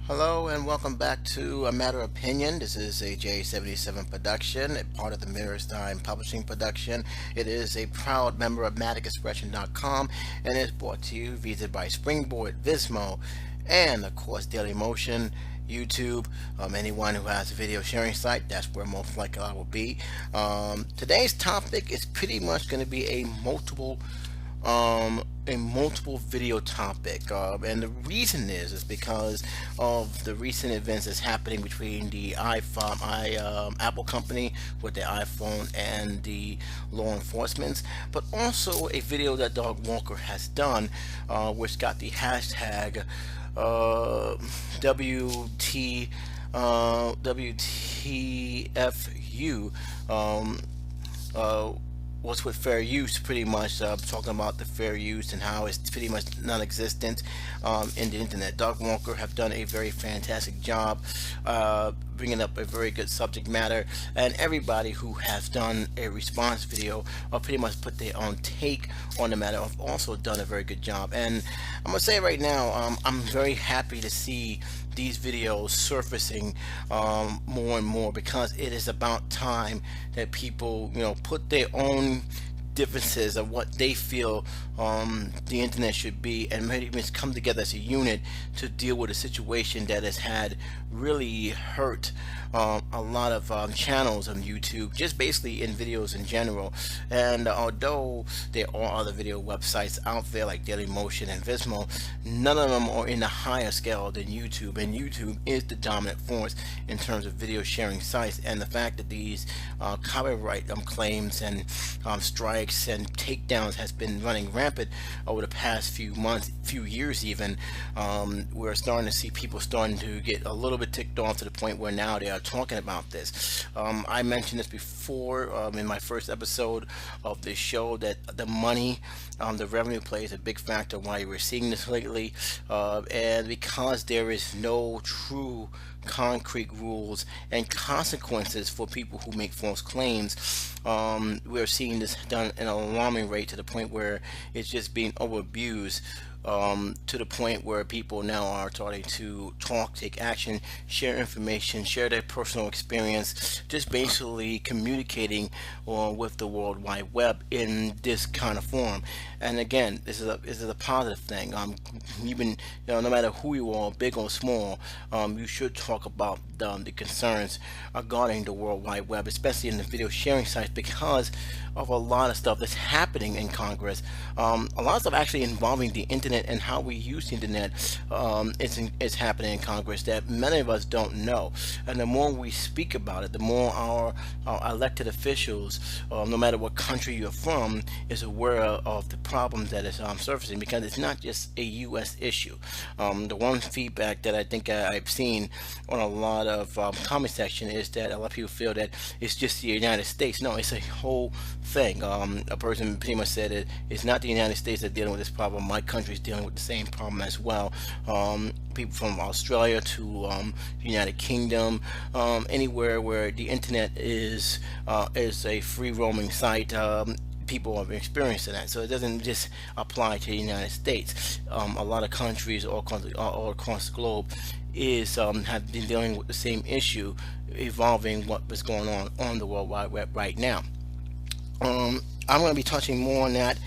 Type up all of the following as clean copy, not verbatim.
Hello and welcome back to A Matter of Opinion. This is a J77 production, a part of the Mirror's Time Publishing production. It is a proud member of MaticExpression.com and is brought to you via by Springboard, Vismo, and of course Daily Motion, YouTube. Anyone who has a video sharing site, that's where most likely I will be. Today's topic is pretty much going to be a multiple video topic, and the reason is because of the recent events that's happening between the Apple company with the iPhone and the law enforcement, but also a video that Dog Walker has done, which got the hashtag WT WTFU. What's with fair use, pretty much talking about the fair use and how it's pretty much non-existent in the internet. Doug Walker have done a very fantastic job bringing up a very good subject matter, and everybody who has done a response video or pretty much put their own take on the matter have also done a very good job. And I'm gonna say right now, I'm very happy to see these videos surfacing more and more, because it is about time that people put their own differences of what they feel the internet should be, and maybe even come together as a unit to deal with a situation that has had really hurt a lot of channels on YouTube, just basically in videos in general. And although there are other video websites out there like Dailymotion and Vismo, none of them are in the higher scale than YouTube, and YouTube is the dominant force in terms of video sharing sites. And the fact that these copyright claims and strikes and takedowns has been running rampant over the past few months, few years even, we're starting to see people starting to get a little bit ticked off to the point where now they are talking about this. I mentioned this before in my first episode of this show, that the money, the revenue plays a big factor why we're seeing this lately, and because there is no true concrete rules and consequences for people who make false claims, we're seeing this done at an alarming rate to the point where it's just being over abused, to the point where people now are starting to talk, take action, share information, share their personal experience, just basically communicating with the World Wide Web in this kind of form. And again, this is a positive thing. Even no matter who you are, big or small, you should talk about the concerns regarding the World Wide Web, especially in the video sharing sites, because of a lot of stuff that's happening in Congress. A lot of stuff actually involving the internet and how we use the internet is happening in Congress that many of us don't know. And the more we speak about it, the more our elected officials, no matter what country you're from, is aware of the problems that is surfacing, because it's not just a U.S. issue. The one feedback that I think I've seen on a lot of comment section is that a lot of people feel that it's just the United States. No, it's a whole thing. A person pretty much said it's not the United States that are dealing with this problem. My country is dealing with the same problem as well. People from Australia to United Kingdom, anywhere where the internet is a free roaming site, people have experienced that. So it doesn't just apply to the United States. A lot of countries all across the globe have been dealing with the same issue, evolving what was going on the World Wide Web right now. I'm going to be touching more on that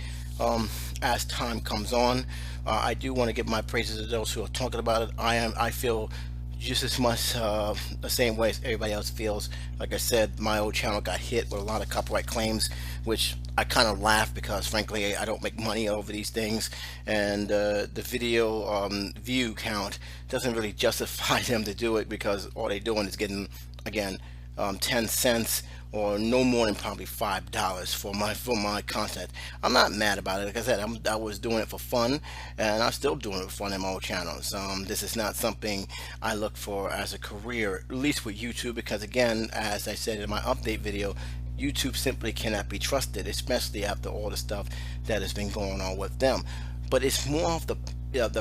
as time comes on. I do want to give my praises to those who are talking about it. I feel just as much the same way as everybody else feels. Like I said, my old channel got hit with a lot of copyright claims, which I kind of laugh because frankly I don't make money over these things, and the video view count doesn't really justify them to do it, because all they're doing is getting, again, 10 cents or no more than probably $5 for my content. I'm not mad about it. Like I said, I was doing it for fun, and I'm still doing it for fun in my old channels. This is not something I look for as a career, at least with YouTube, because again, as I said in my update video, YouTube simply cannot be trusted, especially after all the stuff that has been going on with them. But it's more of the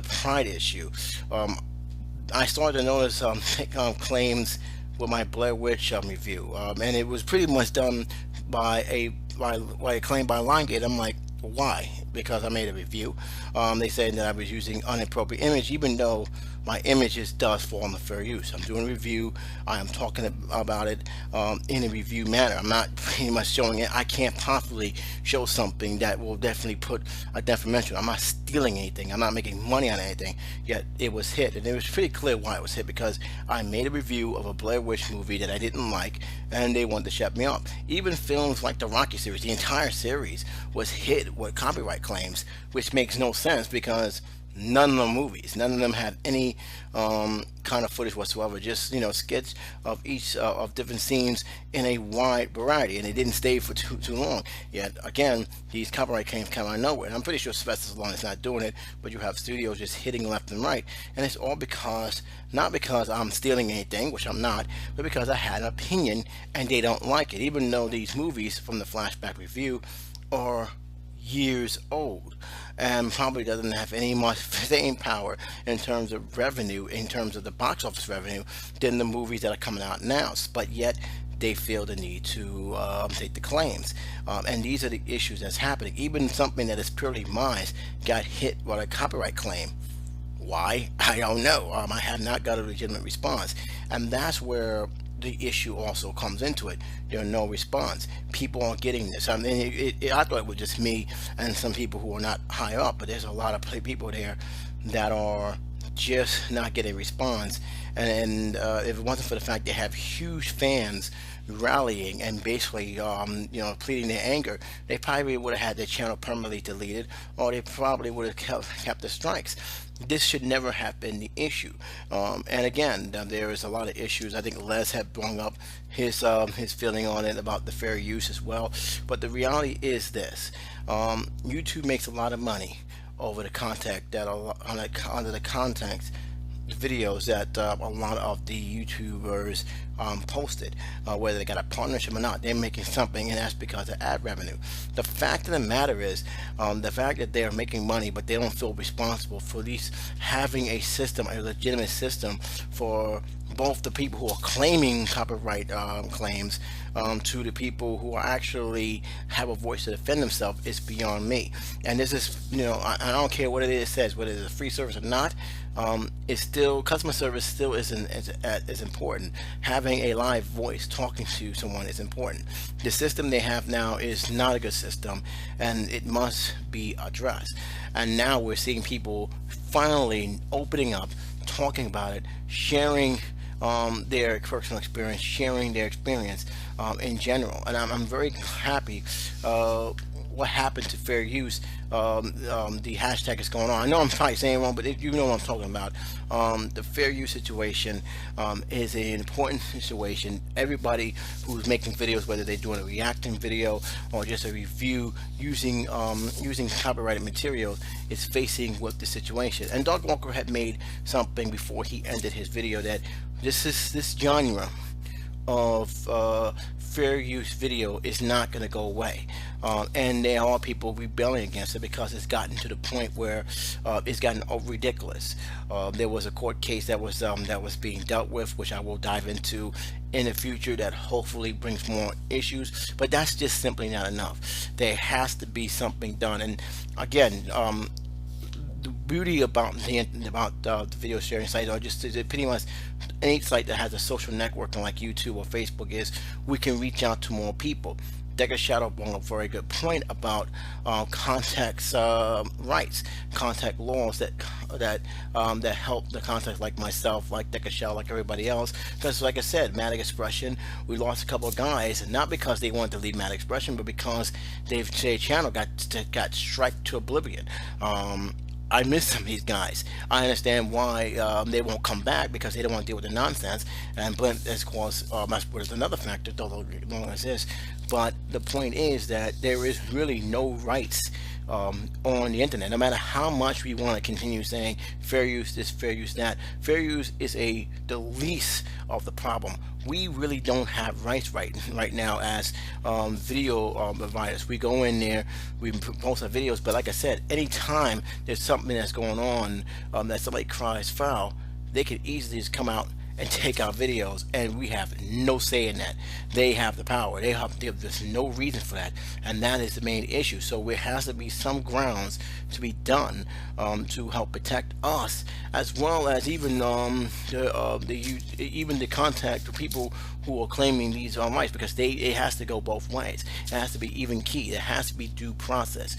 pride issue. I started to notice claims with my Blair Witch review, and it was pretty much done by a claim by LineGate. I'm like, why? Because I made a review. They said that I was using inappropriate image, even though my images does fall under fair use. I'm doing a review. I am talking about it in a review manner. I'm not pretty much showing it. I can't possibly show something that will definitely put a detrimental. I'm not stealing anything. I'm not making money on anything. Yet it was hit, and it was pretty clear why it was hit, because I made a review of a Blair Witch movie that I didn't like, and they wanted to shut me up. Even films like the Rocky series, the entire series was hit with copyright claims, which makes no sense because none of the movies, none of them had any kind of footage whatsoever. Just skits of each of different scenes in a wide variety, and they didn't stay for too long. Yet again, these copyright claims come out of nowhere. And I'm pretty sure Sylvester Stallone is not doing it, but you have studios just hitting left and right, and it's all because not because I'm stealing anything, which I'm not, but because I had an opinion and they don't like it. Even though these movies from the flashback review are years old and probably doesn't have any much same power in terms of revenue, in terms of the box office revenue, than the movies that are coming out now. But yet they feel the need to take the claims, and these are the issues that's happening. Even something that is purely mine got hit with a copyright claim. Why? I don't know. I have not got a legitimate response, and that's where the issue also comes into it. There are no response. People aren't getting this. I mean, I thought it was just me and some people who are not high up, but there's a lot of people there that are just not getting a response. And if it wasn't for the fact they have huge fans rallying and basically pleading their anger, they probably would have had their channel permanently deleted, or they probably would have kept the strikes. This should never have been the issue. And again, there is a lot of issues. I think Les had brought up his feeling on it about the fair use as well. But the reality is this: YouTube makes a lot of money over the content that are under the context videos that a lot of the YouTubers posted, whether they got a partnership or not. They're making something, and that's because of ad revenue. The fact of the matter is, the fact that they're making money, but they don't feel responsible for at least having a system, a legitimate system for both the people who are claiming copyright claims to the people who are actually have a voice to defend themselves, is beyond me. And this is, I don't care what it is, says, whether it's a free service or not. It's still, customer service still is important. Having a live voice talking to someone is important. The system they have now is not a good system, and it must be addressed. And now we're seeing people finally opening up, talking about it, sharing their personal experience, sharing their experience in general. And I'm very happy what happened to fair use. The hashtag is going on. I know I'm probably saying wrong, but you know what I'm talking about. The fair use situation is an important situation. Everybody who's making videos, whether they're doing a reacting video or just a review using copyrighted materials, is facing with the situation. And Doug Walker had made something before he ended his video that this genre of fair use video is not going to go away, and there are people rebelling against it because it's gotten to the point where it's gotten ridiculous. There was a court case that was being dealt with, which I will dive into in the future, that hopefully brings more issues, but that's just simply not enough. There has to be something done. And again, the beauty about the video sharing sites, or just pretty much any site that has a social networking like YouTube or Facebook, is we can reach out to more people. Decker Shadow brought up a very good point about context rights, contact laws that help the contacts like myself, like Decker Shadow, like everybody else. Because, like I said, Mad Expression, we lost a couple of guys, not because they wanted to leave Mad Expression, but because their channel got striked to oblivion. I miss some of these guys. I understand why they won't come back, because they don't want to deal with the nonsense. And Blint, of course, is another factor, though long as this. But the point is that there is really no rights on the internet. No matter how much we want to continue saying fair use this, fair use that, fair use is the least of the problem. We really don't have rights right now as video providers. We go in there, we post our videos, but like I said, anytime there's something that's going on that somebody cries foul, they could easily just come out and take our videos, and we have no say in that. They have the power. There's no reason for that, and that is the main issue. So there has to be some grounds to be done to help protect us, as well as even even the contact the people who are claiming these rights, because it has to go both ways. It has to be even key. It has to be due process.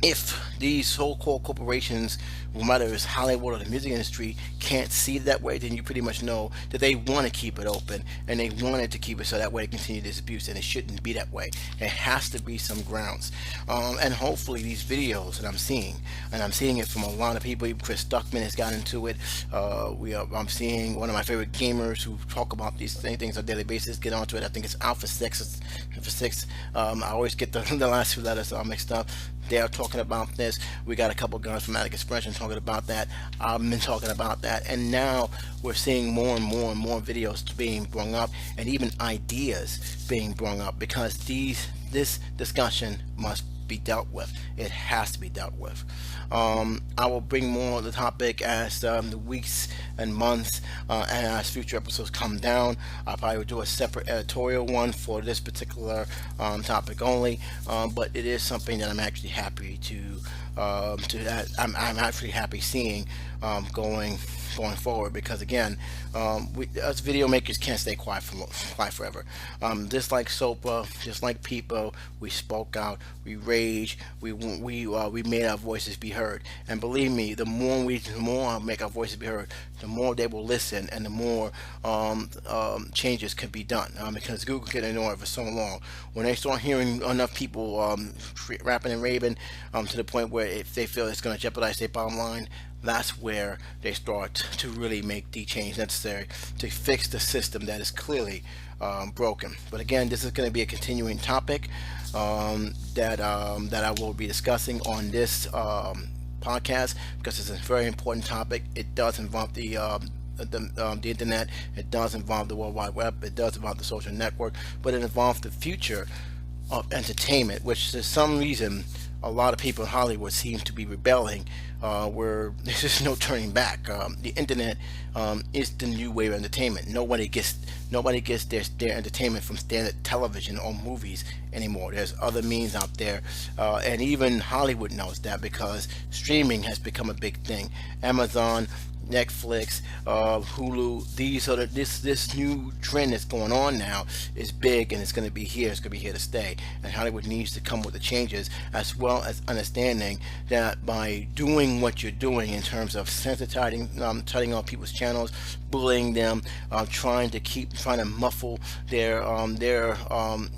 If these so-called corporations, no matter if it's Hollywood or the music industry, can't see it that way, then you pretty much know that they want to keep it open, and they wanted to keep it so that way they continue this abuse, and it shouldn't be that way. It has to be some grounds, and hopefully these videos that I'm seeing, and I'm seeing it from a lot of people. Even Chris Stuckman has got into it. I'm seeing one of my favorite gamers who talk about these things on a daily basis get onto it. I think it's Alpha 6. Alpha 6. I always get the last two letters all mixed up. They're talking about this. We got a couple guys from Attic Expression talking about that. I've been talking about that, and now we're seeing more and more and more videos being brought up, and even ideas being brought up, because this discussion must be dealt with. It has to be dealt with. I will bring more of the topic as the weeks and months and as future episodes come down. I'll probably do a separate editorial one for this particular topic only, but it is something that I'm actually happy I'm actually happy seeing going forward, because again, us video makers can't stay quiet forever. Just like Sopa, just like people, we spoke out, we raged, we made our voices be heard, and believe me, the more I make our voices be heard, the more they will listen, and the more changes can be done, because Google can ignore it for so long. When they start hearing enough people rapping and raving to the point where if they feel it's going to jeopardize their bottom line, that's where they start to really make the change necessary to fix the system that is clearly broken. But again, this is going to be a continuing topic that I will be discussing on this podcast, because it's a very important topic. It does involve the internet. It does involve the World Wide Web. It does involve the social network, but it involves the future of entertainment, which for some reason a lot of people in Hollywood seem to be rebelling, where there's just no turning back. The internet is the new way of entertainment. Nobody gets their entertainment from standard television or movies anymore. There's other means out there, and even Hollywood knows that, because streaming has become a big thing. Amazon, Netflix, Hulu, this new trend that's going on now is big, and it's going to be here. It's going to be here to stay, and Hollywood needs to come with the changes, as well as understanding that by doing what you're doing in terms of sensitizing, shutting off people's channels, bullying them, trying to muffle their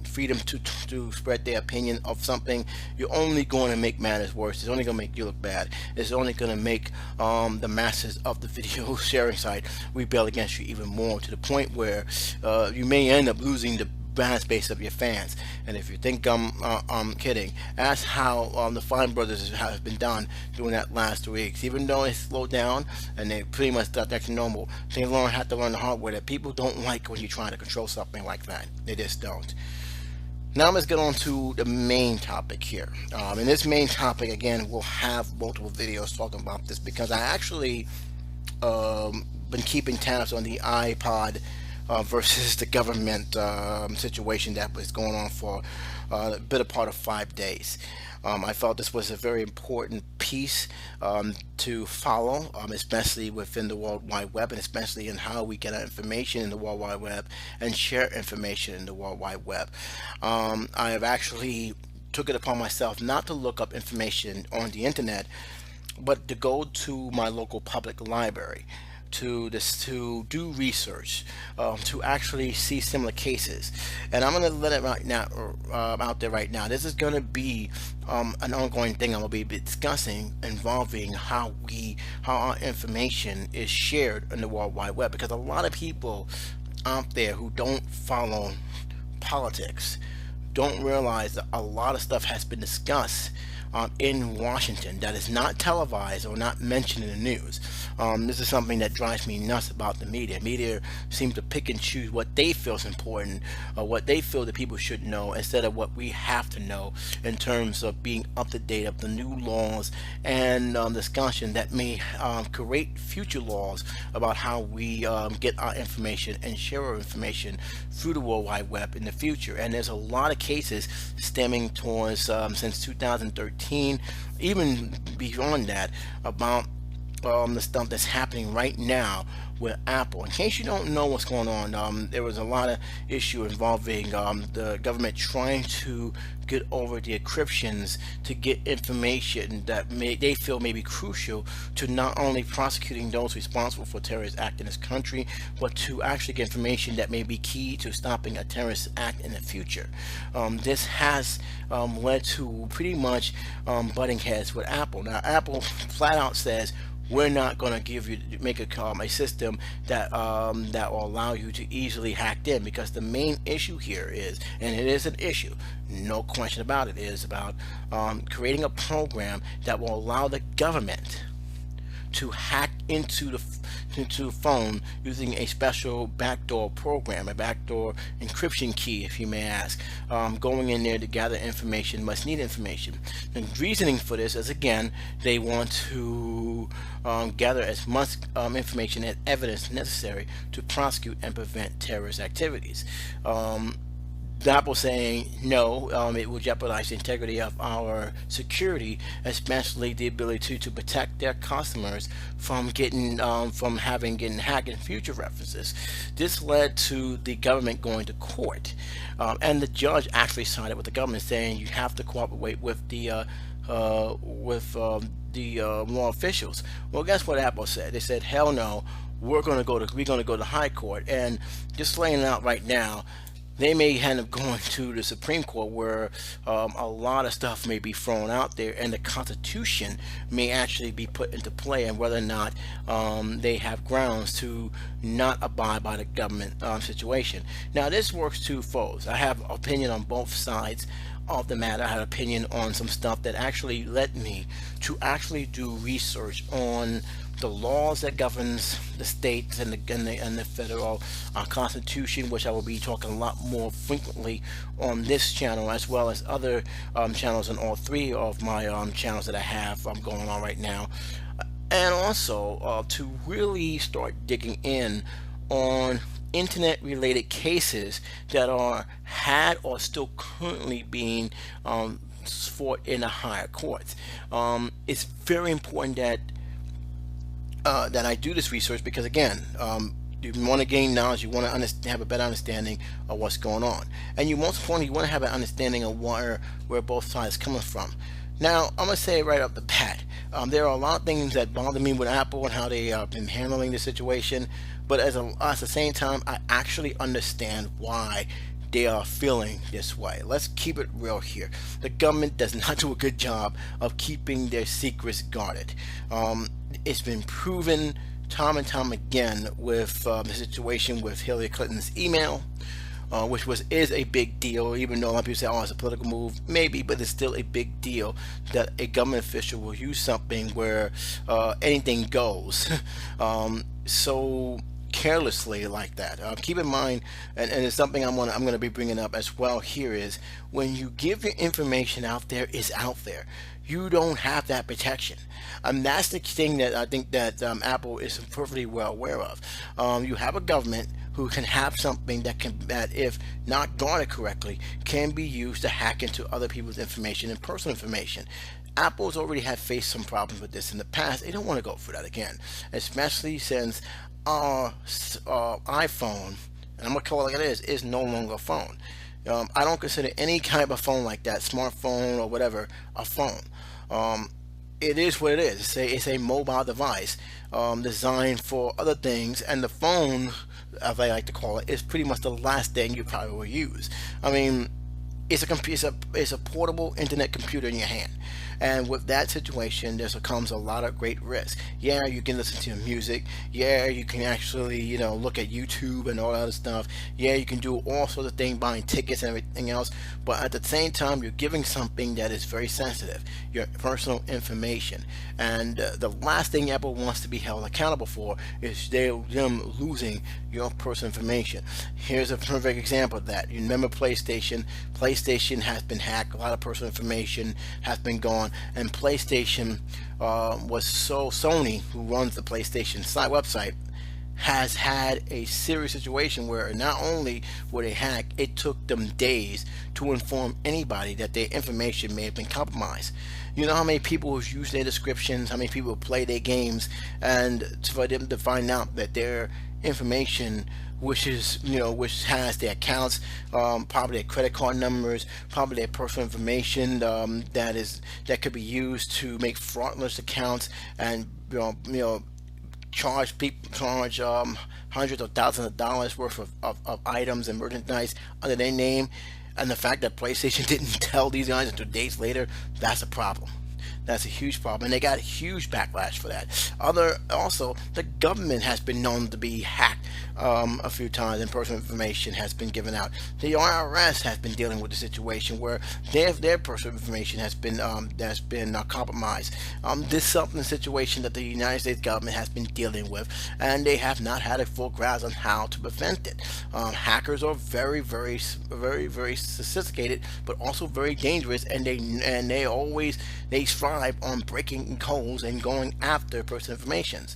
freedom to spread their opinion of something, you're only going to make matters worse. It's only going to make you look bad. It's only going to make the masses of the video sharing site rebel against you even more, to the point where you may end up losing the fan base of your fans. And if you think I'm kidding, ask how the Fine Brothers have been done during that last 2 weeks. Even though it slowed down and they pretty much got back to normal, they had to learn the hard way that people don't like when you're trying to control something like that. They just don't. Now let's get on to the main topic here. And this main topic, again, we'll have multiple videos talking about this, because I actually been keeping tabs on the iPod versus the government situation that was going on for a bit of part of 5 days. I felt this was a very important piece to follow, especially within the World Wide Web, and especially in how we get our information in the World Wide Web and share information in the World Wide Web. I have actually took it upon myself not to look up information on the internet, but to go to my local public library to do research, to actually see similar cases. And I'm going to let it right now out there right now. This is going to be an ongoing thing I'm going to be discussing, involving how our information is shared in the World Wide Web, because a lot of people out there who don't follow politics don't realize that a lot of stuff has been discussed in Washington that is not televised or not mentioned in the news. This is something that drives me nuts about the media. Media seem to pick and choose what they feel is important, or what they feel that people should know, instead of what we have to know in terms of being up to date of the new laws and discussion that may create future laws about how we get our information and share our information through the World Wide Web in the future. And there's a lot of cases stemming towards since 2013, even beyond that, about the stuff that's happening right now with Apple. In case you don't know what's going on, there was a lot of issue involving the government trying to get over the encryptions to get information that they feel may be crucial to not only prosecuting those responsible for terrorist act in this country, but to actually get information that may be key to stopping a terrorist act in the future. This has led to pretty much butting heads with Apple. Now, Apple flat out says, we're not going to give you make a system that that will allow you to easily hack in, because the main issue here is, and it is an issue, no question about it, is about creating a program that will allow the government to hack into the phone using a special backdoor program, a backdoor encryption key, if you may ask, going in there to gather information, must need information. The reasoning for this is, again, they want to gather as much information and evidence necessary to prosecute and prevent terrorist activities. Apple saying no, it will jeopardize the integrity of our security, especially the ability to protect their customers from getting hacked in future references. This led to the government going to court, and the judge actually sided with the government, saying you have to cooperate with the law officials. Well, guess what Apple said? They said, hell no, we're going to go to high court, and just laying it out right now. They may end up going to the Supreme Court, where a lot of stuff may be thrown out there, and the Constitution may actually be put into play, and whether or not they have grounds to not abide by the government situation. Now, this works twofold. I have opinion on both sides of the matter. I had opinion on some stuff that actually led me to actually do research on the laws that governs the states and the federal constitution, which I will be talking a lot more frequently on this channel, as well as other channels, and all three of my channels that I have going on right now, and also to really start digging in on internet related cases that are had or still currently being fought in the higher courts. It's very important that I do this research, because again, you want to gain knowledge, you want to have a better understanding of what's going on, and you most importantly, you want to have an understanding of where both sides are coming from. Now, I'm going to say right up the bat, there are a lot of things that bother me with Apple and how they have been handling the situation, but at the same time, I actually understand why they are feeling this way. Let's keep it real here. The government does not do a good job of keeping their secrets guarded. It's been proven time and time again with the situation with Hillary Clinton's email, which is a big deal, even though a lot of people say, oh, it's a political move. Maybe, but it's still a big deal that a government official will use something where anything goes so carelessly like that. Keep in mind, and it's something I'm going to be bringing up as well here, is when you give your information out there, it's out there. You don't have that protection. That's the thing that I think that Apple is perfectly well aware of. You have a government who can have something that if not guarded correctly, can be used to hack into other people's information and personal information. Apple's already had faced some problems with this in the past. They don't want to go through that again, especially since our iPhone, and I'm going to call it like it is no longer a phone. I don't consider any kind of phone like that, smartphone or whatever, a phone. It is what it is. It's a mobile device designed for other things, and the phone, as I like to call it, is pretty much the last thing you probably will use. I mean, it's a portable internet computer in your hand, and with that situation, there comes a lot of great risk. Yeah, you can listen to music. Yeah, you can actually look at YouTube and all that other stuff. Yeah, you can do all sorts of things, buying tickets and everything else. But at the same time, you're giving something that is very sensitive, your personal information, and the last thing Apple wants to be held accountable for is them losing your personal information. Here's a perfect example of that. You remember PlayStation? PlayStation has been hacked. A lot of personal information has been gone, and PlayStation was so Sony, who runs the PlayStation site website, has had a serious situation where not only were they hacked, it took them days to inform anybody that their information may have been compromised. You know how many people who use their descriptions, how many people play their games, and for them to find out that their information, which has their accounts, probably their credit card numbers, probably their personal information, that could be used to make fraudulent accounts, and charge hundreds of thousands of dollars worth of items and merchandise under their name, and the fact that PlayStation didn't tell these guys until days later, that's a problem. That's a huge problem, and they got a huge backlash for that. Also, the government has been known to be hacked a few times, and personal information has been given out. The IRS has been dealing with the situation where their personal information has been compromised. This is something situation that the United States government has been dealing with, and they have not had a full grasp on how to prevent it. Hackers are very, very, very, very sophisticated, but also very dangerous, and they strive on breaking codes and going after personal information.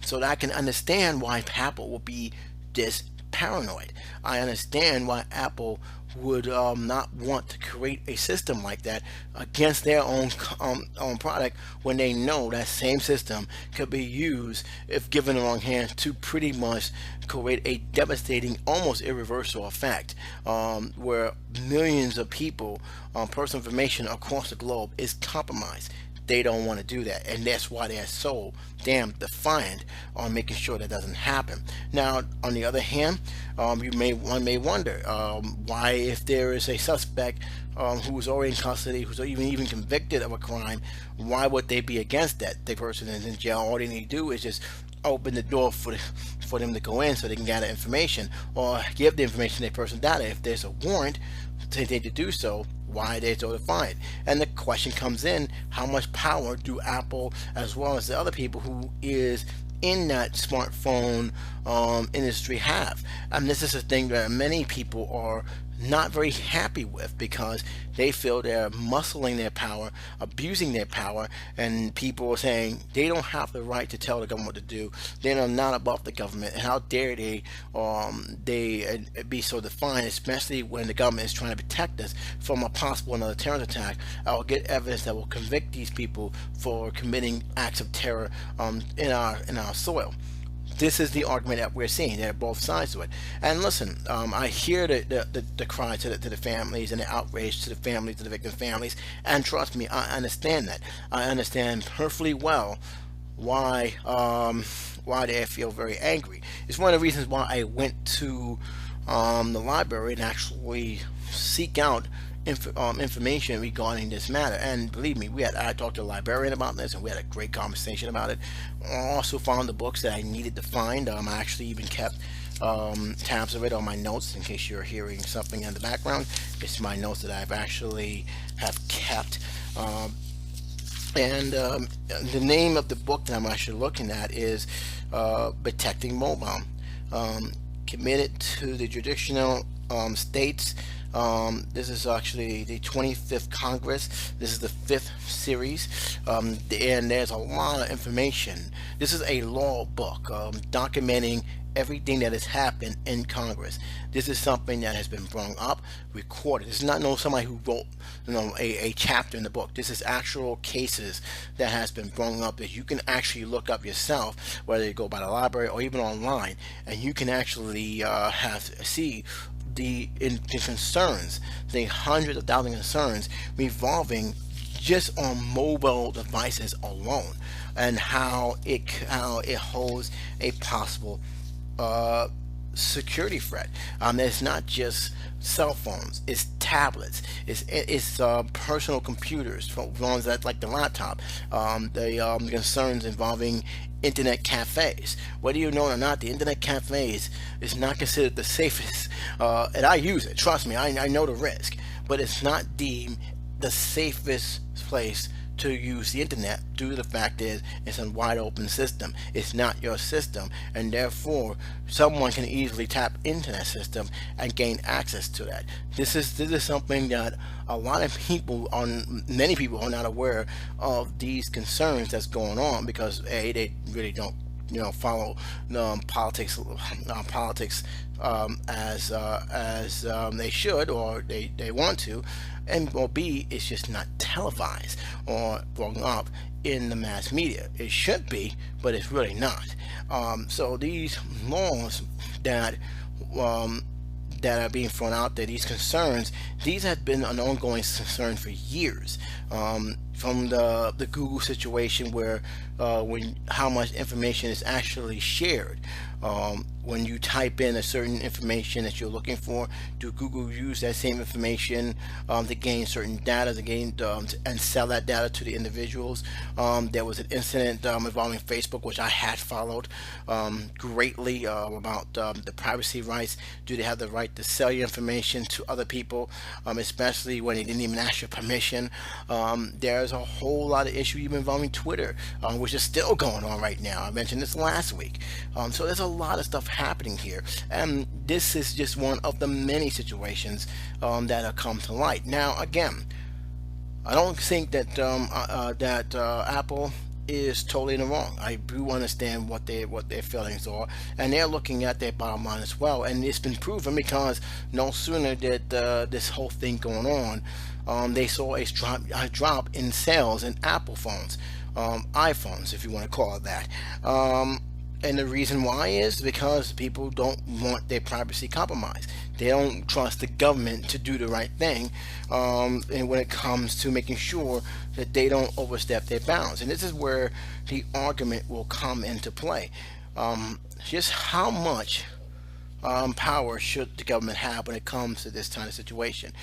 So that I can understand why Apple will be this paranoid. I understand why Apple would not want to create a system like that against their own product, when they know that same system could be used, if given the wrong hands, to pretty much create a devastating, almost irreversible effect, where millions of people, personal information across the globe is compromised. They don't want to do that, and that's why they're so damn defiant on making sure that doesn't happen. Now, on the other hand, one may wonder why, if there is a suspect who is already in custody, who's even convicted of a crime, why would they be against that? The person is in jail. All they need to do is just open the door for them to go in, so they can gather information, or give the information to their personal data. If there's a warrant to do so, why are they so defiant? And the question comes in, how much power do Apple, as well as the other people who is in that smartphone industry, have? And this is a thing that many people are not very happy with, because they feel they're muscling their power, abusing their power, and people are saying they don't have the right to tell the government what to do. They are not above the government, and how dare they be so defiant, especially when the government is trying to protect us from a possible another terrorist attack. I will get evidence that will convict these people for committing acts of terror in our soil. This is the argument that we're seeing. There are both sides to it. And listen, I hear the cry to the families, and the outrage to the families, to the victim families. And trust me, I understand that. I understand perfectly well why they feel very angry. It's one of the reasons why I went to the library and actually seek out information regarding this matter. And believe me, I talked to a librarian about this, and we had a great conversation about it. I also found the books that I needed to find. I actually even kept tabs of it on my notes, in case you're hearing something in the background. It's my notes that I've actually have kept. And the name of the book that I'm actually looking at is Protecting Mobile, committed to the jurisdictional states. This is actually the 25th Congress. This is the 5th series, and there's a lot of information. This is a law book documenting everything that has happened in Congress. This is something that has been brought up, recorded. This is not somebody who wrote a chapter in the book. This is actual cases that has been brought up that you can actually look up yourself, whether you go by the library or even online, and you can actually see the concerns, the hundreds of thousands of concerns revolving just on mobile devices alone, and how it holds a possible security threat. It's not just cell phones; it's tablets, it's personal computers, ones that like the laptop. The concerns involving internet cafes. Whether you know it or not, the internet cafes is not considered the safest, and I use it. Trust me, I know the risk, but it's not deemed the safest place to use the internet due to the fact is it's a wide open system. It's not your system, and therefore someone can easily tap into that system and gain access to that. This is something that a lot of people on many people are not aware of these concerns that's going on because they really don't follow politics as they should or they want to, and or B, it's just not televised or brought up in the mass media. It should be, but it's really not. So these laws that um, that are being thrown out there, these concerns, these have been an ongoing concern for years. From the Google situation where when how much information is actually shared. When you type in a certain information that you're looking for, do Google use that same information to gain certain data, to gain and sell that data to the individuals? There was an incident involving Facebook, which I had followed greatly about the privacy rights. Do they have the right to sell your information to other people, especially when they didn't even ask your permission? There's a whole lot of issues even involving Twitter, which is still going on right now. I mentioned this last week. So there's a lot of stuff happening here, and this is just one of the many situations that have come to light. Now, again, I don't think that Apple is totally in the wrong. I do understand what their feelings are, and they're looking at their bottom line as well. And it's been proven because no sooner did this whole thing going on, they saw a drop in sales in Apple phones, iPhones, if you want to call it that. And the reason why is because people don't want their privacy compromised. They don't trust the government to do the right thing, and when it comes to making sure that they don't overstep their bounds. And this is where the argument will come into play. Just how much power should the government have when it comes to this kind of situation?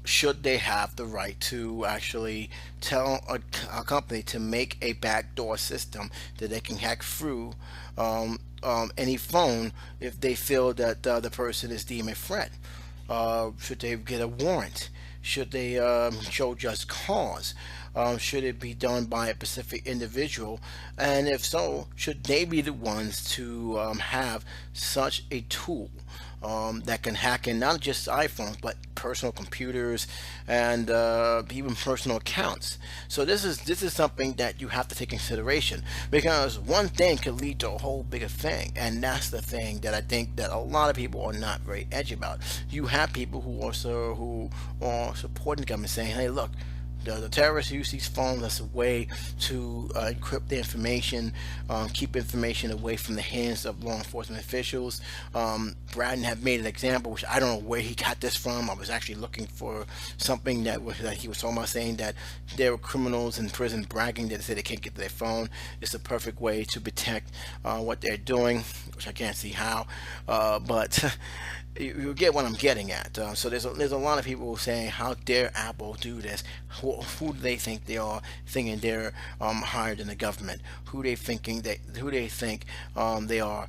Should they have the right to actually tell a company to make a backdoor system that they can hack through any phone if they feel that the person is deemed a threat? Should they get a warrant? Should they show just cause? Should it be done by a specific individual? And if so, should they be the ones to have such a tool that can hack in not just iPhones but personal computers and even personal accounts? So this is something that you have to take consideration, because one thing could lead to a whole bigger thing, and that's the thing that I think that a lot of people are not very edgy about. You have people who are supporting the government saying, "Hey, look, the terrorists use these phones as a way to encrypt the information, keep information away from the hands of law enforcement officials." Braden had made an example, which I don't know where he got this from. I was actually looking for something that he was talking about, saying that there were criminals in prison bragging that they say they can't get to their phone. It's a perfect way to protect what they're doing, which I can't see how, but you get what I'm getting at. So there's a lot of people saying, "How dare Apple do this? Who do they think they are, thinking they're higher than the government? Who they think they are?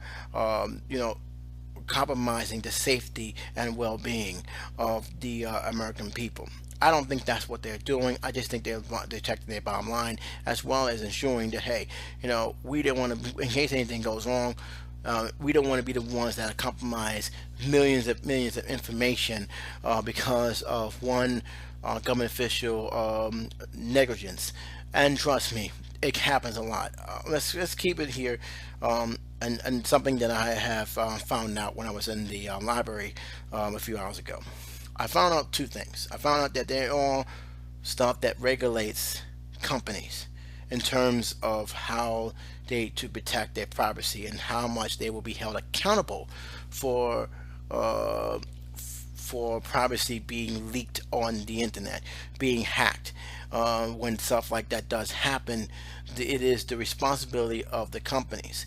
Compromising the safety and well-being of the American people." I don't think that's what they're doing. I just think they're protecting their bottom line, as well as ensuring that, hey, we don't want to, in case anything goes wrong, we don't want to be the ones that compromise millions of information because of one government official negligence. And trust me, it happens a lot. Let's keep it here. And something that I have found out when I was in the library a few hours ago. I found out two things. I found out that they're all stuff that regulates companies in terms of how they to protect their privacy and how much they will be held accountable for privacy being leaked on the internet, being hacked. When stuff like that does happen, it is the responsibility of the companies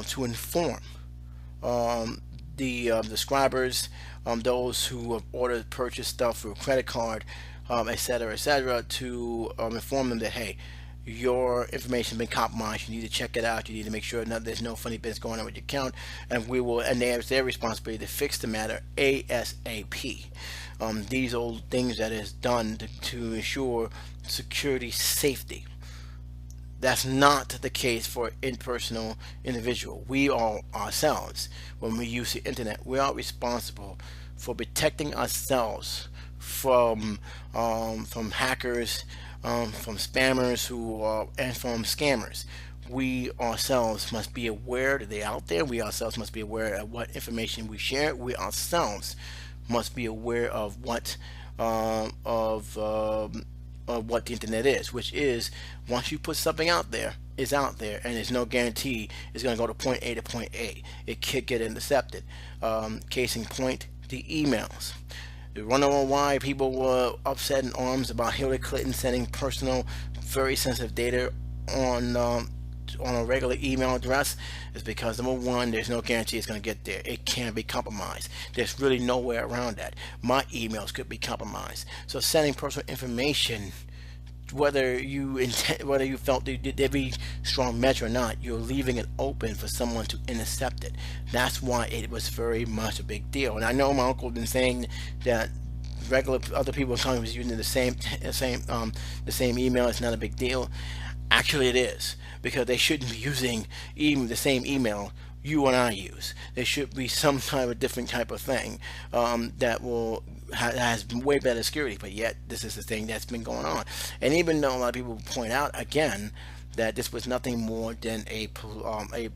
to inform the subscribers, those who have ordered, purchased stuff through a credit card, et cetera, to inform them that, hey, your information has been compromised. You need to check it out. You need to make sure that there's no funny bits going on with your account, and we will. And it's their responsibility to fix the matter ASAP. These are things that is done to ensure security, safety. That's not the case for impersonal individual. We are ourselves, when we use the internet, we are responsible for protecting ourselves from hackers, from spammers and from scammers. We ourselves must be aware that they're out there. We ourselves must be aware of what information we share. We ourselves must be aware of what the internet is, which is, once you put something out there, it's out there, and there's no guarantee it's going to go to point A to point A. It could get intercepted. Case in point, the emails. You want to know why people were upset in arms about Hillary Clinton sending personal, very sensitive data on a regular email address? Is because, number one, there's no guarantee it's going to get there. It can be compromised. There's really no way around that. My emails could be compromised. So sending personal information, whether you felt you did every strong measure or not, you're leaving it open for someone to intercept it. That's why it was very much a big deal. And I know my uncle has been saying that regular other people telling was using the same email. It's not a big deal. Actually, it is, because they shouldn't be using even the same email you and I use. There should be some kind of different type of thing that has way better security. But yet, this is the thing that's been going on. And even though a lot of people point out again that this was nothing more than a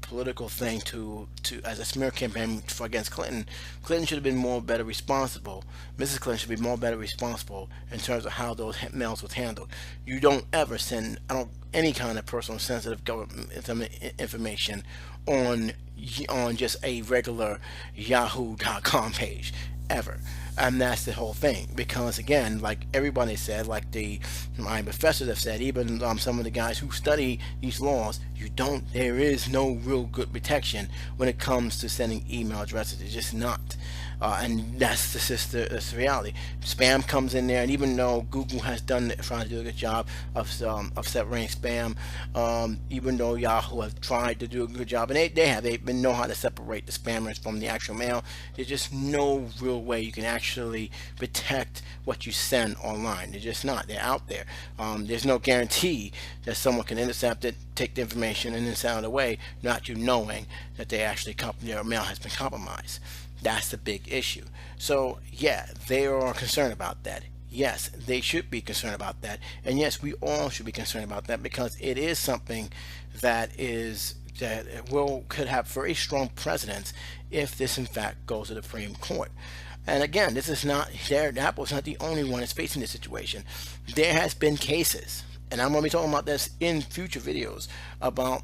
political thing to as a smear campaign against Clinton. Clinton should have been better responsible. Mrs. Clinton should be better responsible in terms of how those mails was handled. You don't ever send any kind of personal sensitive government information on just a regular Yahoo.com page ever. And that's the whole thing, because again, like everybody said, like my professors have said, even some of the guys who study these laws, there is no real good protection when it comes to sending email addresses. It's just not. And that's the reality. Spam comes in there, and even though Google has trying to do a good job of separating spam, even though Yahoo have tried to do a good job, and they know how to separate the spammers from the actual mail. There's just no real way you can actually protect what you send online. They're just not. They're out there. There's no guarantee that someone can intercept it, take the information, and then send it away, not you knowing that their mail has been compromised. That's the big issue. So yeah, they are concerned about that. Yes, they should be concerned about that, and yes, we all should be concerned about that, because it is something that could have very strong precedence if this in fact goes to the Supreme Court. And again, Apple's not the only one that's facing this situation. There has been cases, and I'm going to be talking about this in future videos about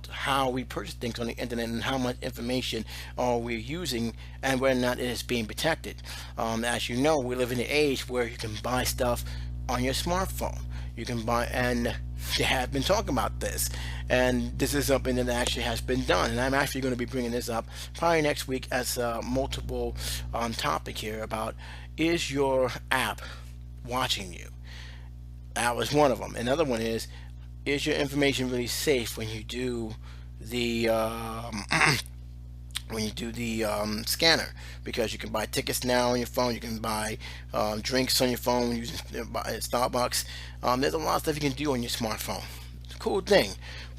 how we purchase things on the internet and how much information we're using and whether or not it is being protected. As you know, we live in an age where you can buy stuff on your smartphone. You can buy, and they have been talking about this, and this is something that actually has been done. And I'm actually going to be bringing this up probably next week as a multiple topic here about, is your app watching you? That was one of them. Another one is your information really safe when you do the scanner? Because you can buy tickets now on your phone. You can buy drinks on your phone using Starbucks. There's a lot of stuff you can do on your smartphone. It's a cool thing,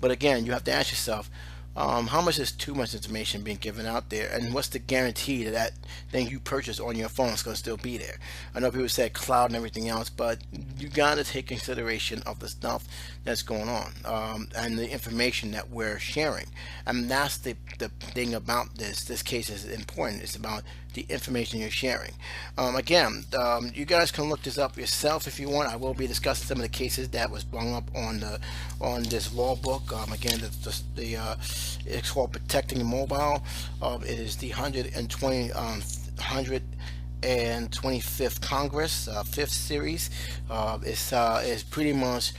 but again, you have to ask yourself, how much is too much information being given out there, and what's the guarantee that thing you purchase on your phone is going to still be there? I know people say cloud and everything else, but you got to take consideration of the stuff that's going on, and the information that we're sharing. And that's the thing about this case is important. It's about the information you're sharing. Again, you guys can look this up yourself if you want. I will be discussing some of the cases that was brought up on this law book. Again, it's called Protecting Mobile. It is the 125th Congress, 5th series. It's pretty much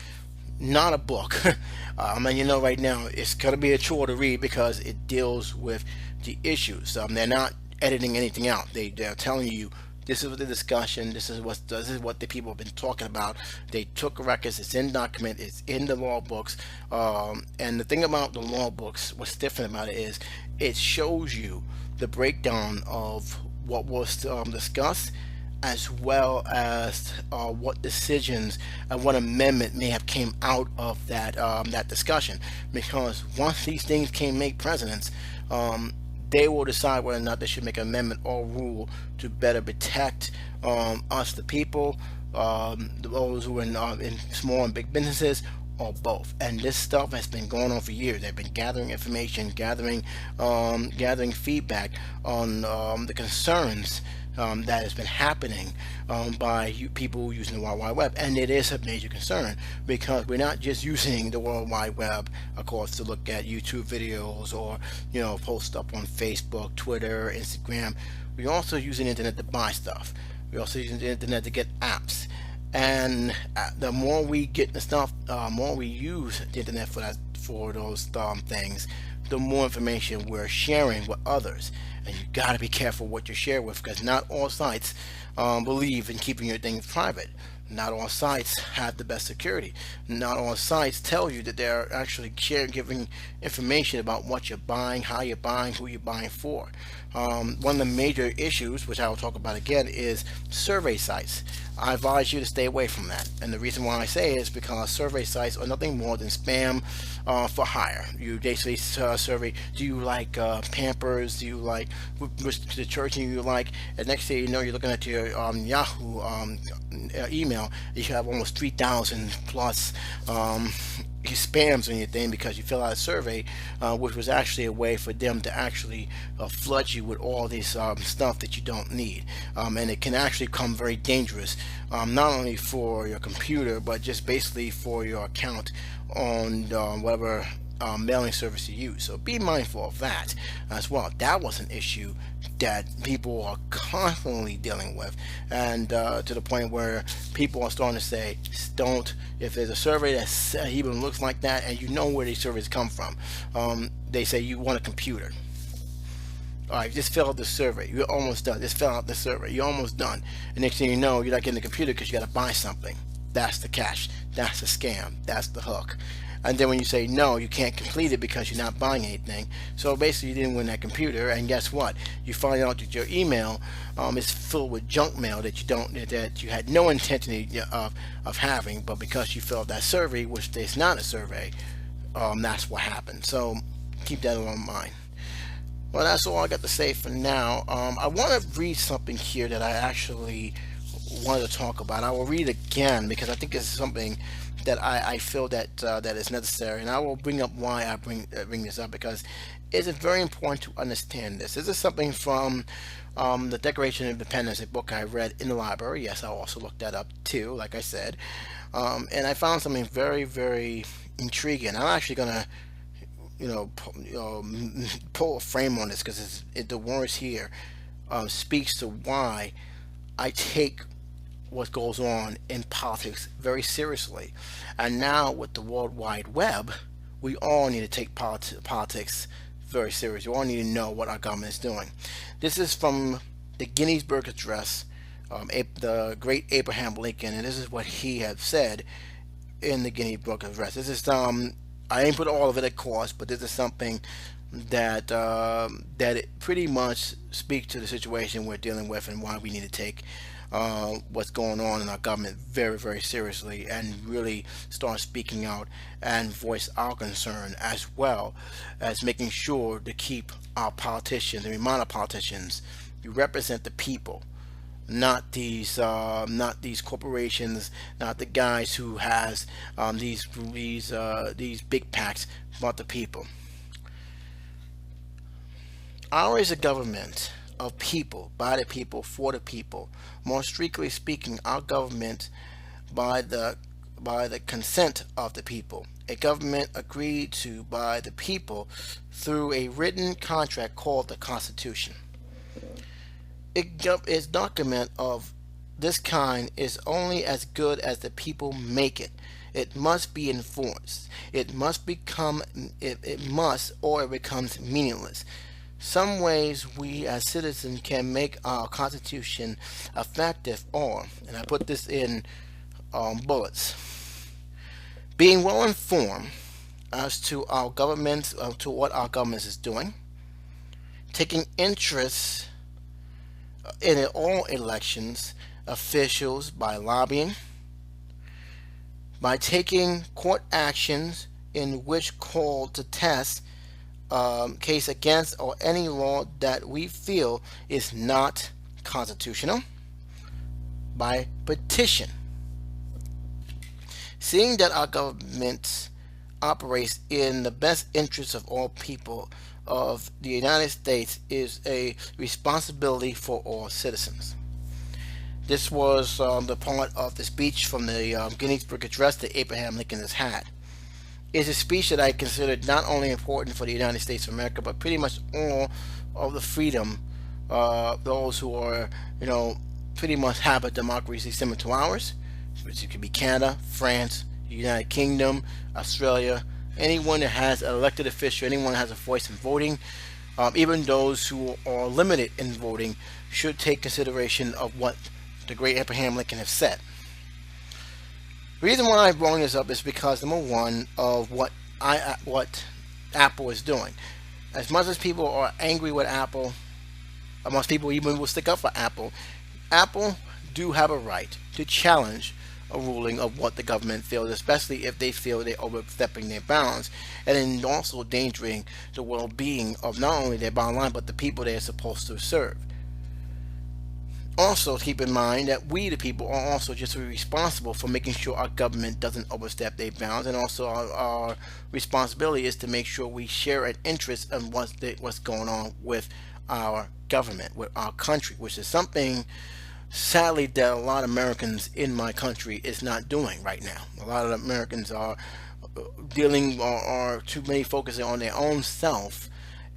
not a book. And right now it's going to be a chore to read because it deals with the issues. They're not editing anything out. They're telling you this is what the discussion. This is what the people have been talking about. They took records. It's in document. It's in the law books. And the thing about the law books, what's different about it is it shows you the breakdown of what was discussed, as well as what decisions and what amendment may have came out of that discussion. Because once these things can make precedents, they will decide whether or not they should make an amendment or rule to better protect us, the people, those who are in small and big businesses, or both. And this stuff has been going on for years. They've been gathering information, gathering feedback on the concerns that has been happening by people using the World Wide Web. And it is a major concern because we're not just using the World Wide Web, of course, to look at YouTube videos or post up on Facebook, Twitter, Instagram. We're also using the internet to buy stuff. We're also using the internet to get apps. And the more we get the stuff, more we use the internet for those things, the more information we're sharing with others. And you got to be careful what you share with, because not all sites believe in keeping your things private. Not all sites have the best security. Not all sites tell you that they're actually giving information about what you're buying, how you're buying, who you're buying for. One of the major issues, which I will talk about again, is survey sites. I advise you to stay away from that. And the reason why I say it is because survey sites are nothing more than spam for hire. You basically survey, do you like Pampers? Do you like which detergent you like? And next thing you know, you're looking at your Yahoo email. You have almost 3,000 plus spams on your thing because you fill out a survey, which was actually a way for them to actually flood you with all this stuff that you don't need. And it can actually come very dangerous, not only for your computer, but just basically for your account on whatever mailing service you use. So be mindful of that as well. That was an issue that people are constantly dealing with, and to the point where people are starting to say, don't, if there's a survey that even looks like that, and you know where these surveys come from, they say you want a computer. All right, just fill out the survey. You're almost done. Just fill out the survey. You're almost done. And next thing you know, you're not getting the computer because you got to buy something. That's the catch. That's the scam. That's the hook. And then when you say no, you can't complete it because you're not buying anything. So basically, you didn't win that computer. And guess what? You find out that your email is filled with junk mail that you had no intention of having, but because you filled out that survey, which is not a survey, that's what happened. So keep that in mind. Well, that's all I got to say for now. I want to read something here that I actually wanted to talk about. I will read it again because I think it's something that I feel that that is necessary, and I will bring up why I bring this up, because it's very important to understand this. This is something from the Declaration of Independence, a book I read in the library. Yes, I also looked that up too, like I said, and I found something very, very intriguing. I'm actually gonna pull a frame on this because the words here speaks to why I take what goes on in politics very seriously. And now with the World Wide Web, we all need to take politics very seriously. We all need to know what our government is doing. This is from the Gettysburg Address, the great Abraham Lincoln, and this is what he had said in the Gettysburg Address. This is I ain't put all of it, of course, but this is something that that it pretty much speaks to the situation we're dealing with and why we need to take what's going on in our government very, very seriously, and really start speaking out and voice our concern, as well as making sure to keep our politicians, and remind our politicians, you represent the people, not these corporations, not the guys who has these big packs, but the people. Ours is a government of people, by the people, for the people. More strictly speaking, our government by the consent of the people. A government agreed to by the people through a written contract called the Constitution. Its document of this kind is only as good as the people make it. It must be enforced. It must become, it must, or it becomes meaningless. Some ways we as citizens can make our Constitution effective are, and I put this in bullets, being well informed as to our government, to what our government is doing, taking interest in all elections officials by lobbying, by taking court actions in which call to test case against or any law that we feel is not constitutional, by petition. Seeing that our government operates in the best interest of all people of the United States is a responsibility for all citizens. This was the part of the speech from the Gettysburg Address that Abraham Lincoln has had. It's a speech that I considered not only important for the United States of America, but pretty much all of the freedom, those who are, pretty much have a democracy similar to ours, which could be Canada, France, the United Kingdom, Australia, anyone that has an elected official, anyone that has a voice in voting, even those who are limited in voting, should take consideration of what the great Abraham Lincoln has said. The reason why I brought this up is because, number one, of what Apple is doing. As much as people are angry with Apple, most people even will stick up for Apple. Apple do have a right to challenge a ruling of what the government feels, especially if they feel they're overstepping their bounds and then also endangering the well-being of not only their bottom line but the people they're supposed to serve. Also, keep in mind that we, the people, are also just responsible for making sure our government doesn't overstep their bounds, and also our responsibility is to make sure we share an interest in what's going on with our government, with our country, which is something, sadly, that a lot of Americans in my country is not doing right now. A lot of Americans are dealing, or are too many focusing on their own self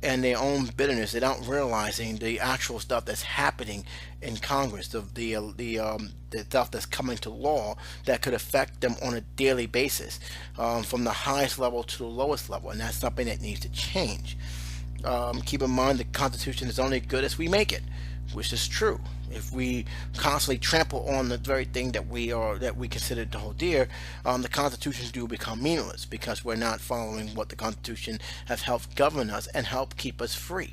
and their own bitterness. They're not realizing the actual stuff that's happening in Congress, the stuff that's coming to law that could affect them on a daily basis, from the highest level to the lowest level, and that's something that needs to change. Keep in mind the Constitution is only good as we make it, which is true. If we constantly trample on the very thing that we consider to hold dear, the constitutions do become meaningless because we're not following what the Constitution has helped govern us and help keep us free.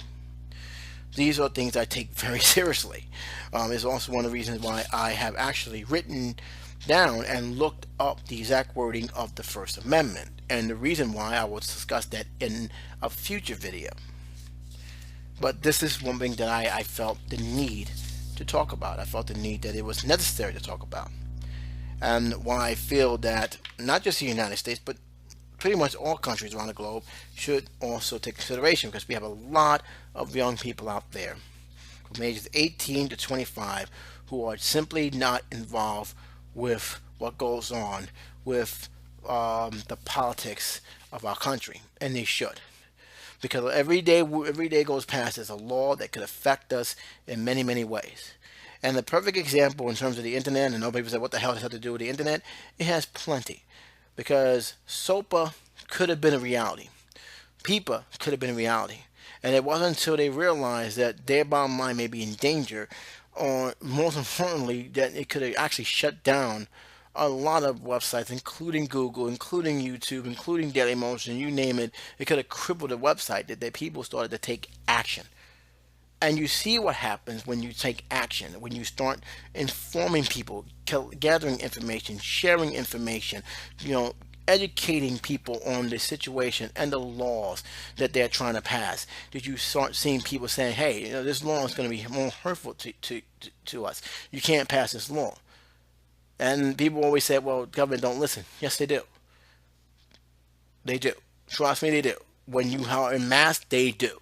These are things I take very seriously. It's also one of the reasons why I have actually written down and looked up the exact wording of the First Amendment, and the reason why I will discuss that in a future video. But this is one thing that I felt the need to talk about. I felt the need that it was necessary to talk about. And why I feel that not just the United States, but pretty much all countries around the globe should also take consideration, because we have a lot of young people out there from ages 18 to 25 who are simply not involved with what goes on with the politics of our country, and they should. Because every day goes past, there's a law that could affect us in many, many ways. And the perfect example in terms of the internet, and nobody said, what the hell does that have to do with the internet? It has plenty. Because SOPA could have been a reality. PIPA could have been a reality. And it wasn't until they realized that their bottom line may be in danger, or most importantly, that it could have actually shut down a lot of websites, including Google, including YouTube, including Dailymotion, you name it. It could have crippled the website, that people started to take action. And you see what happens when you take action, when you start informing people, gathering information, sharing information, educating people on the situation and the laws that they're trying to pass. Did you start seeing people saying, hey, this law is going to be more hurtful to us. You can't pass this law. And people always say, well, government don't listen. Yes, they do. They do. Trust me, they do. When you are in mass, they do.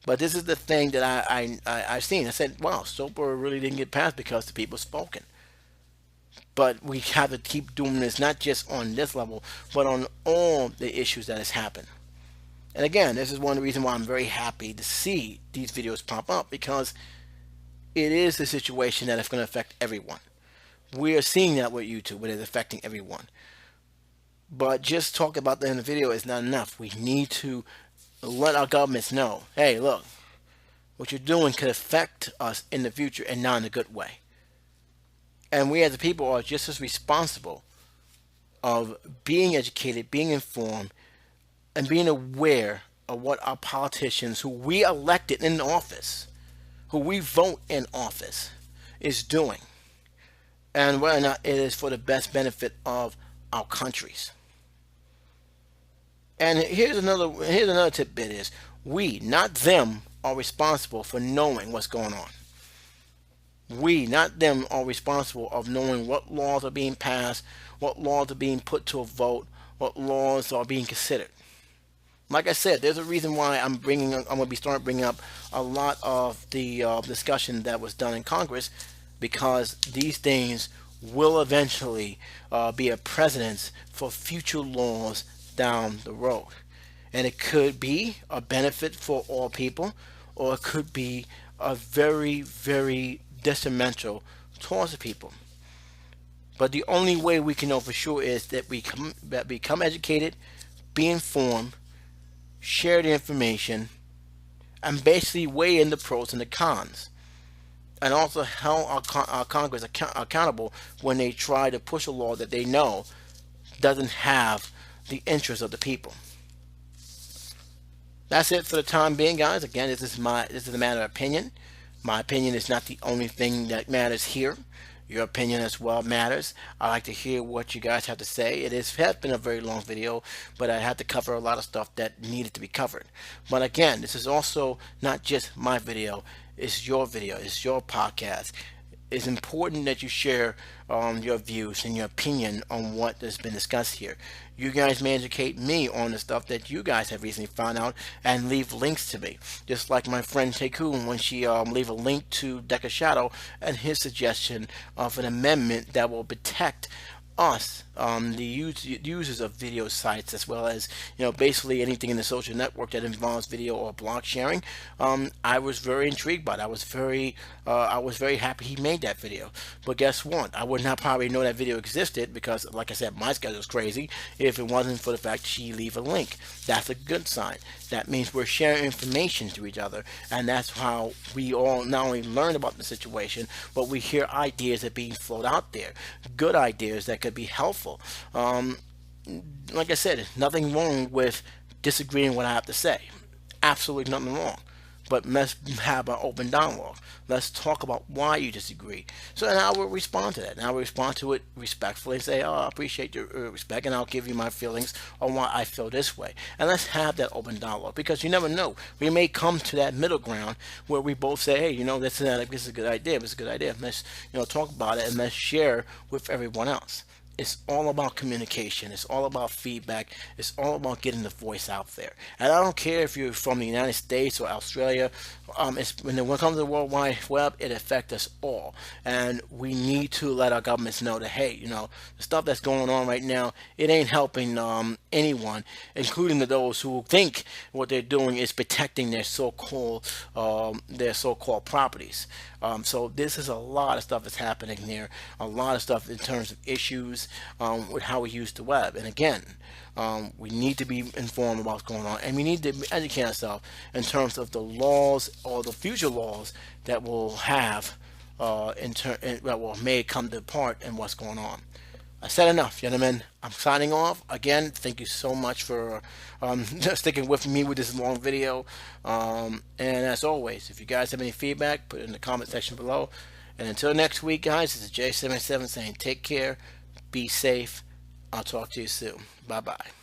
But this is the thing that I've seen. I said, wow, SOPA really didn't get passed because the people spoken. But we have to keep doing this, not just on this level, but on all the issues that has happened. And again, this is one of the reasons why I'm very happy to see these videos pop up, because it is a situation that is going to affect everyone. We are seeing that with YouTube, but it's affecting everyone. But just talk about that in the video is not enough. We need to let our governments know, hey, look, what you're doing could affect us in the future and not in a good way. And we as a people are just as responsible of being educated, being informed, and being aware of what our politicians who we elected in office, who we vote in office, is doing. And whether or not it is for the best benefit of our countries. And here's another tidbit is we, not them, are responsible for knowing what's going on. We, not them, are responsible of knowing what laws are being passed, what laws are being put to a vote, what laws are being considered. Like I said, there's a reason why I'm going to be starting bringing up a lot of the discussion that was done in Congress, because these things will eventually be a precedence for future laws down the road. And it could be a benefit for all people, or it could be a very, very detrimental towards the people. But the only way we can know for sure is that we become educated, be informed, share the information, and basically weigh in the pros and the cons. And also hold our Congress accountable when they try to push a law that they know doesn't have the interests of the people. That's it for the time being, guys. Again, this is a matter of opinion. My opinion is not the only thing that matters here. Your opinion as well matters. I like to hear what you guys have to say. It has been a very long video, but I had to cover a lot of stuff that needed to be covered. But again, this is also not just my video. It's your video. It's your podcast. It's important that you share your views and your opinion on what has been discussed here. You guys may educate me on the stuff that you guys have recently found out and leave links to me. Just like my friend Takun when she leave a link to Deca Shadow and his suggestion of an amendment that will protect us, the users of video sites, as well as basically anything in the social network that involves video or blog sharing. I was very intrigued by it. I was very happy he made that video. But guess what? I would not probably know that video existed because, like I said, my schedule is crazy. If it wasn't for the fact she leave a link, that's a good sign. That means we're sharing information to each other, and that's how we all not only learn about the situation, but we hear ideas that are being floated out there, good ideas that could be helpful. Like I said, nothing wrong with disagreeing with what I have to say. Absolutely nothing wrong. But let's have an open dialogue. Let's talk about why you disagree. So then I will respond to that. And I will respond to it respectfully and say, oh, I appreciate your respect, and I'll give you my feelings on why I feel this way. And let's have that open dialogue, because you never know. We may come to that middle ground where we both say, hey, this is a good idea. It's a good idea. Let's talk about it, and let's share with everyone else. It's all about communication. It's all about feedback. It's all about getting the voice out there. And I don't care if you're from the United States or Australia. When it comes to the World Wide Web, it affects us all. And we need to let our governments know that, hey, the stuff that's going on right now, it ain't helping anyone, including those who think what they're doing is protecting their so-called properties. So this is a lot of stuff that's happening there. A lot of stuff in terms of issues with how we use the web. And again, we need to be informed about what's going on, and we need to educate ourselves in terms of the laws or the future laws that will have that may come to part in what's going on. I said enough, gentlemen. I'm signing off. Again, thank you so much for sticking with me with this long video. And as always, if you guys have any feedback, put it in the comment section below. And until next week, guys, this is J77 saying take care, be safe. I'll talk to you soon. Bye-bye.